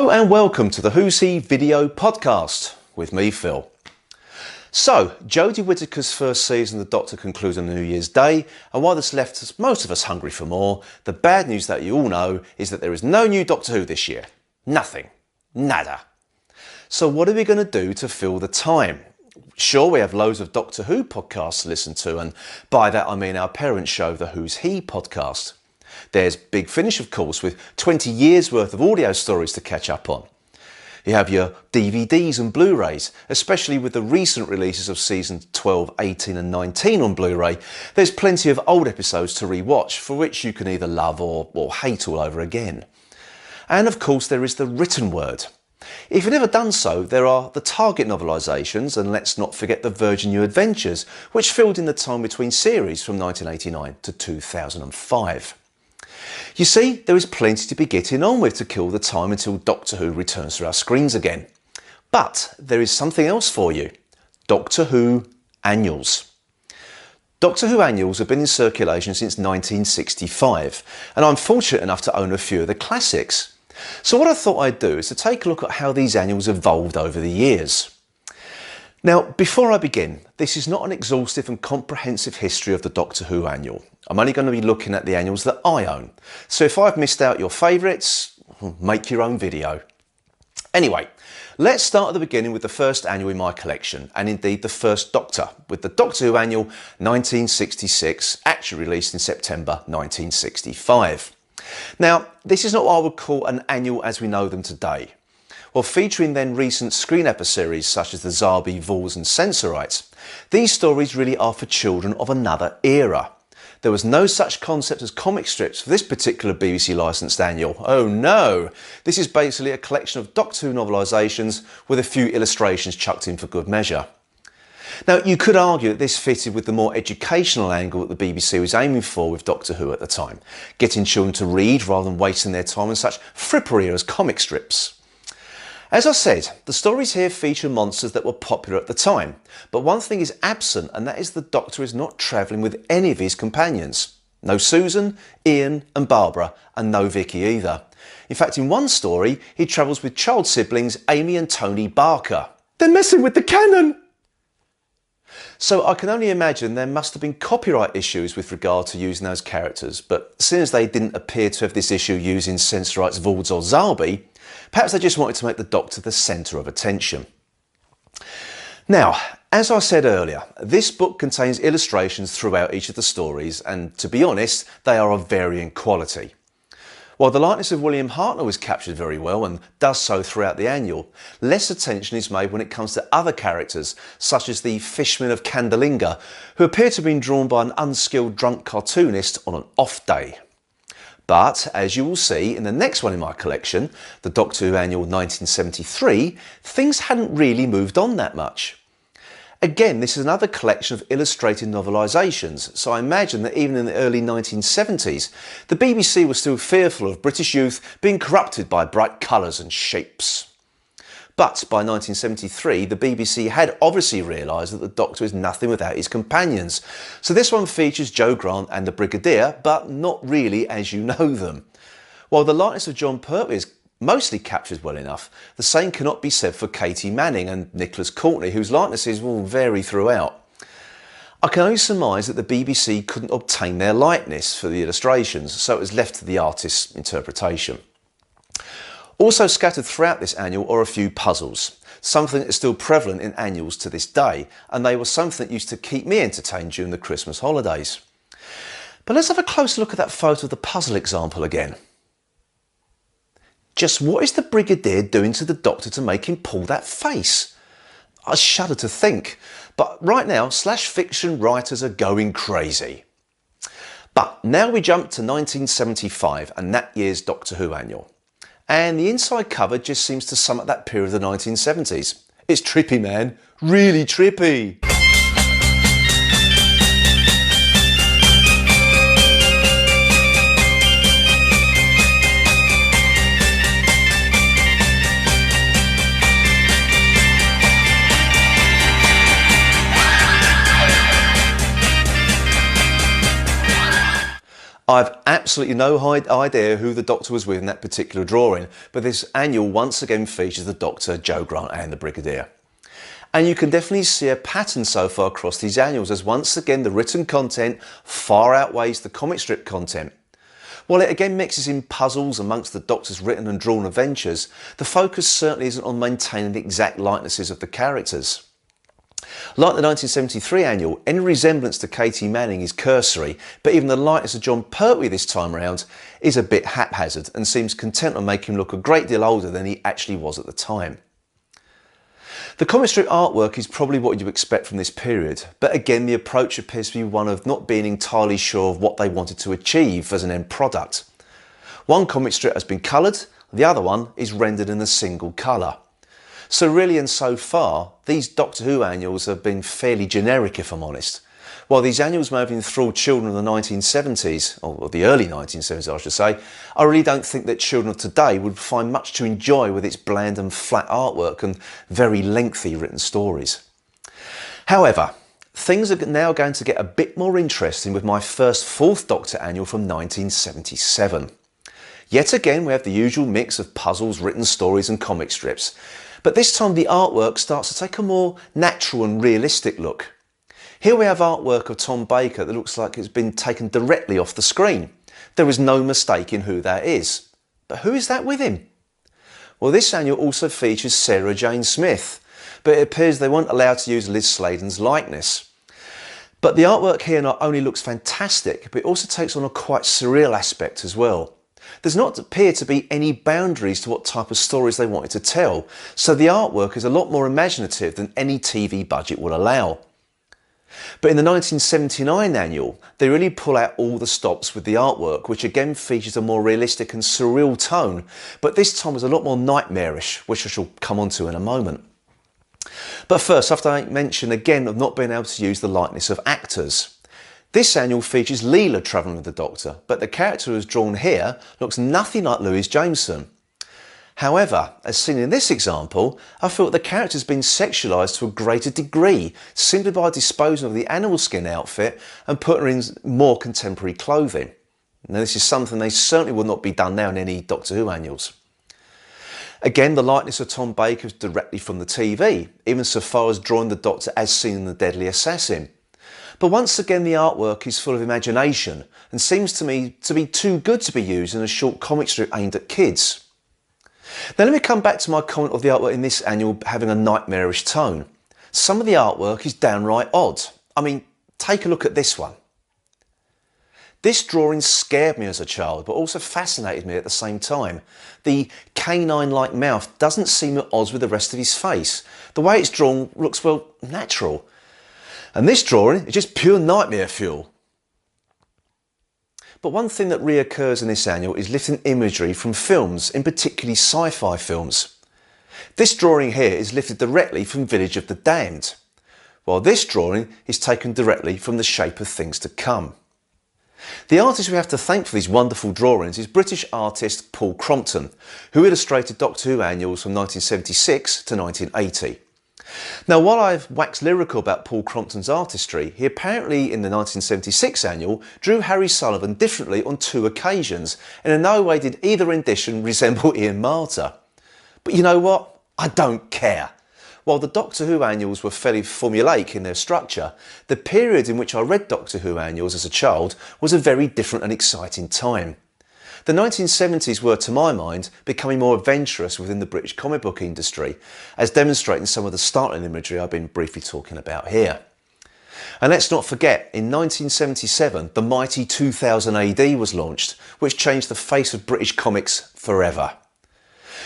Hello and welcome to the Who's He video podcast with me, Phil. So, Jodie Whittaker's first season of The Doctor concludes on New Year's Day, and while this left most of us hungry for more, the bad news that you all know is that there is no new Doctor Who this year. Nothing. Nada. So what are we going to do to fill the time? Sure, we have loads of Doctor Who podcasts to listen to, and by that I mean our parent show, the Who's He podcast. There's Big Finish, of course, with 20 years worth of audio stories to catch up on. You have your DVDs and Blu-rays, especially with the recent releases of seasons 12, 18 and 19 on Blu-ray. There's plenty of old episodes to re-watch, for which you can either love or hate all over again. And of course there is the written word. If you've never done so, there are the Target novelisations, and let's not forget the Virgin New Adventures, which filled in the time between series from 1989 to 2005. You see, there is plenty to be getting on with to kill the time until Doctor Who returns to our screens again. But there is something else for you. Doctor Who annuals. Doctor Who annuals have been in circulation since 1965, and I'm fortunate enough to own a few of the classics. So what I thought I'd do is to take a look at how these annuals evolved over the years. Now, before I begin, this is not an exhaustive and comprehensive history of the Doctor Who annual. I'm only going to be looking at the annuals that I own. So if I've missed out your favourites, make your own video. Anyway, let's start at the beginning with the first annual in my collection, and indeed the first Doctor, with the Doctor Who annual 1966, actually released in September 1965. Now, this is not what I would call an annual as we know them today. Well, featuring then recent screen episeries such as the Zabi, Vauls and Sensorites, these stories really are for children of another era. There was no such concept as comic strips for this particular BBC licensed annual. Oh no! This is basically a collection of Doctor Who novelisations with a few illustrations chucked in for good measure. Now, you could argue that this fitted with the more educational angle that the BBC was aiming for with Doctor Who at the time, getting children to read rather than wasting their time on such frippery as comic strips. As I said, the stories here feature monsters that were popular at the time, but one thing is absent, and that is the Doctor is not travelling with any of his companions. No Susan, Ian and Barbara, and no Vicky either. In fact, in one story, he travels with child siblings Amy and Tony Barker. They're messing with the canon! So I can only imagine there must have been copyright issues with regard to using those characters, but seeing as they didn't appear to have this issue using Sensorites, Vauls or Zabi, perhaps they just wanted to make the Doctor the centre of attention. Now, as I said earlier, this book contains illustrations throughout each of the stories, and to be honest, they are of varying quality. While the likeness of William Hartnell is captured very well and does so throughout the annual, less attention is made when it comes to other characters, such as the Fishmen of Candalinga, who appear to have been drawn by an unskilled drunk cartoonist on an off day. But, as you will see in the next one in my collection, the Doctor Who Annual 1973, things hadn't really moved on that much. Again, this is another collection of illustrated novelisations, so I imagine that even in the early 1970s, the BBC was still fearful of British youth being corrupted by bright colours and shapes. But by 1973, the BBC had obviously realised that the Doctor is nothing without his companions. So this one features Jo Grant and the Brigadier, but not really as you know them. While the likeness of John Pertwee is mostly captured well enough, the same cannot be said for Katie Manning and Nicholas Courtney, whose likenesses will vary throughout. I can only surmise that the BBC couldn't obtain their likeness for the illustrations, so it was left to the artist's interpretation. Also scattered throughout this annual are a few puzzles, something that is still prevalent in annuals to this day, and they were something that used to keep me entertained during the Christmas holidays. But let's have a closer look at that photo of the puzzle example again. Just what is the Brigadier doing to the Doctor to make him pull that face? I shudder to think, but right now slash fiction writers are going crazy. But now we jump to 1975 and that year's Doctor Who annual. And the inside cover just seems to sum up that period of the 1970s. It's trippy, man. Really trippy. I've absolutely no idea who the Doctor was with in that particular drawing, but this annual once again features the Doctor, Joe Grant and the Brigadier. And you can definitely see a pattern so far across these annuals, as once again the written content far outweighs the comic strip content. While it again mixes in puzzles amongst the Doctor's written and drawn adventures, the focus certainly isn't on maintaining the exact likenesses of the characters. Like the 1973 annual, any resemblance to Katie Manning is cursory, but even the likeness of John Pertwee this time around is a bit haphazard and seems content to make him look a great deal older than he actually was at the time. The comic strip artwork is probably what you expect from this period, but again the approach appears to be one of not being entirely sure of what they wanted to achieve as an end product. One comic strip has been coloured, the other one is rendered in a single colour. So really and so far, these Doctor Who annuals have been fairly generic, if I'm honest. While these annuals may have enthralled children of the 1970s, or the early 1970s I should say, I really don't think that children of today would find much to enjoy with its bland and flat artwork and very lengthy written stories. However, things are now going to get a bit more interesting with my first Fourth Doctor annual from 1977. Yet again we have the usual mix of puzzles, written stories and comic strips, but this time the artwork starts to take a more natural and realistic look. Here we have artwork of Tom Baker that looks like it's been taken directly off the screen. There is no mistake in who that is. But who is that with him? Well, this annual also features Sarah Jane Smith, but it appears they weren't allowed to use Liz Sladen's likeness. But the artwork here not only looks fantastic, but it also takes on a quite surreal aspect as well. There's not appear to be any boundaries to what type of stories they wanted to tell, so the artwork is a lot more imaginative than any TV budget would allow. But in the 1979 annual, they really pull out all the stops with the artwork, which again features a more realistic and surreal tone, but this time is a lot more nightmarish, which I shall come on to in a moment. But first, I have to mention again of not being able to use the likeness of actors. This annual features Leela travelling with the Doctor, but the character who's drawn here looks nothing like Louise Jameson. However, as seen in this example, I feel the character has been sexualised to a greater degree simply by disposing of the animal skin outfit and putting her in more contemporary clothing. Now this is something they certainly would not be done now in any Doctor Who annuals. Again, the likeness of Tom Baker is directly from the TV, even so far as drawing the Doctor as seen in The Deadly Assassin. But once again the artwork is full of imagination and seems to me to be too good to be used in a short comic strip aimed at kids. Now let me come back to my comment of the artwork in this annual having a nightmarish tone. Some of the artwork is downright odd. I mean, take a look at this one. This drawing scared me as a child, but also fascinated me at the same time. The canine-like mouth doesn't seem at odds with the rest of his face. The way it's drawn looks, well, natural. And this drawing is just pure nightmare fuel. But one thing that reoccurs in this annual is lifting imagery from films, in particularly sci-fi films. This drawing here is lifted directly from Village of the Damned, while this drawing is taken directly from The Shape of Things to Come. The artist we have to thank for these wonderful drawings is British artist Paul Crompton, who illustrated Doctor Who annuals from 1976 to 1980. Now, while I've waxed lyrical about Paul Crompton's artistry, he apparently in the 1976 annual drew Harry Sullivan differently on 2 occasions, and in no way did either rendition resemble Ian Marter. But you know what? I don't care. While the Doctor Who annuals were fairly formulaic in their structure, the period in which I read Doctor Who annuals as a child was a very different and exciting time. The 1970s were, to my mind, becoming more adventurous within the British comic book industry, as demonstrating some of the startling imagery I've been briefly talking about here. And let's not forget, in 1977, the mighty 2000 AD was launched, which changed the face of British comics forever.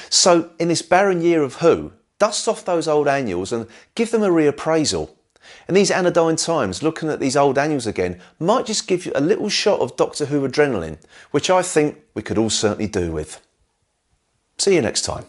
So, in this barren year of Who, dust off those old annuals and give them a reappraisal. In these anodyne times, looking at these old annuals again might just give you a little shot of Doctor Who adrenaline, which I think we could all certainly do with. See you next time.